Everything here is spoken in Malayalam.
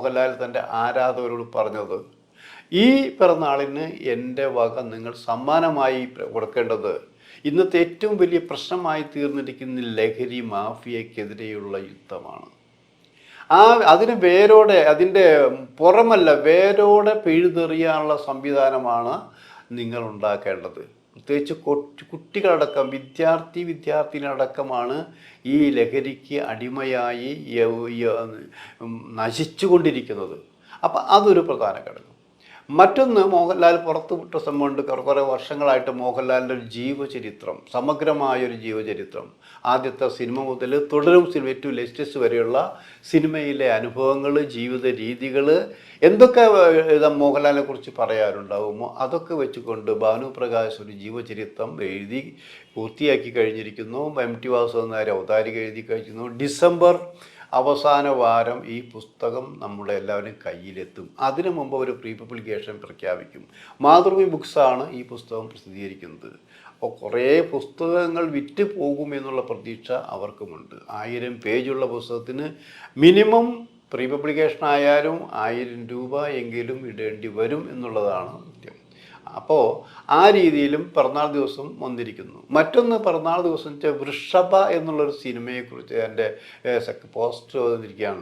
മോഹൻലാൽ തൻ്റെ ആരാധകരോട് പറഞ്ഞത്, ഈ പിറന്നാളിന് എൻ്റെ വക നിങ്ങൾ സമ്മാനമായി കൊടുക്കേണ്ടത് ഇന്നത്തെ ഏറ്റവും വലിയ പ്രശ്നമായി തീർന്നിരിക്കുന്ന ലഹരി മാഫിയക്കെതിരെയുള്ള യുദ്ധമാണ്. അതിന് വേരോടെ, അതിൻ്റെ പുറമല്ല, വേരോടെ പിഴുതെറിയാനുള്ള സംവിധാനമാണ് നിങ്ങൾ ഉണ്ടാക്കേണ്ടത്. പ്രത്യേകിച്ച് കുട്ടികളടക്കം, വിദ്യാർത്ഥിനിയടക്കമാണ് ഈ ലഹരിക്ക് അടിമയായി നശിച്ചുകൊണ്ടിരിക്കുന്നത്. അപ്പം അതൊരു പ്രധാന ഘടകം. മറ്റൊന്ന്, മോഹൻലാൽ പുറത്തുവിട്ട സംഭവമുണ്ട്. കുറേ വർഷങ്ങളായിട്ട് മോഹൻലാലിൻ്റെ ഒരു ജീവചരിത്രം, സമഗ്രമായൊരു ജീവചരിത്രം, ആദ്യത്തെ സിനിമ മുതൽ തുടരും സിനിമ ഏറ്റവും ലേറ്റസ്റ്റ് വരെയുള്ള സിനിമയിലെ അനുഭവങ്ങൾ, ജീവിത രീതികൾ, എന്തൊക്കെ മോഹൻലാലിനെ കുറിച്ച് പറയാറുണ്ടാകുമോ അതൊക്കെ വെച്ചുകൊണ്ട് ഭാനുപ്രകാശ് ഒരു ജീവചരിത്രം എഴുതി പൂർത്തിയാക്കി കഴിഞ്ഞിരിക്കുന്നു. MT വാസുദേവൻ നായർ ഔദാരിക എഴുതി കഴിഞ്ഞിരുന്നു. ഡിസംബർ അവസാന വാരം ഈ പുസ്തകം നമ്മുടെ എല്ലാവരും കയ്യിലെത്തും. അതിനു മുമ്പ് ഒരു പ്രീ പബ്ലിക്കേഷൻ പ്രഖ്യാപിക്കും. മാതൃഭൂമി ബുക്സാണ് ഈ പുസ്തകം പ്രസിദ്ധീകരിക്കുന്നത്. അപ്പോൾ കുറേ പുസ്തകങ്ങൾ വിറ്റ് പോകുമെന്നുള്ള പ്രതീക്ഷ അവർക്കുമുണ്ട്. 1000 പേജുള്ള പുസ്തകത്തിന് മിനിമം പ്രീ പബ്ലിക്കേഷൻ ആയാലും 1000 രൂപ എങ്കിലും ഇടേണ്ടി വരും എന്നുള്ളതാണ് സത്യം. അപ്പോൾ ആ രീതിയിലും പിറന്നാൾ ദിവസം വന്നിരിക്കുന്നു. മറ്റൊന്ന്, പിറന്നാൾ ദിവസം വൃഷഭ എന്നുള്ളൊരു സിനിമയെക്കുറിച്ച് എൻ്റെ പോസ്റ്റർ വന്നിരിക്കുകയാണ്.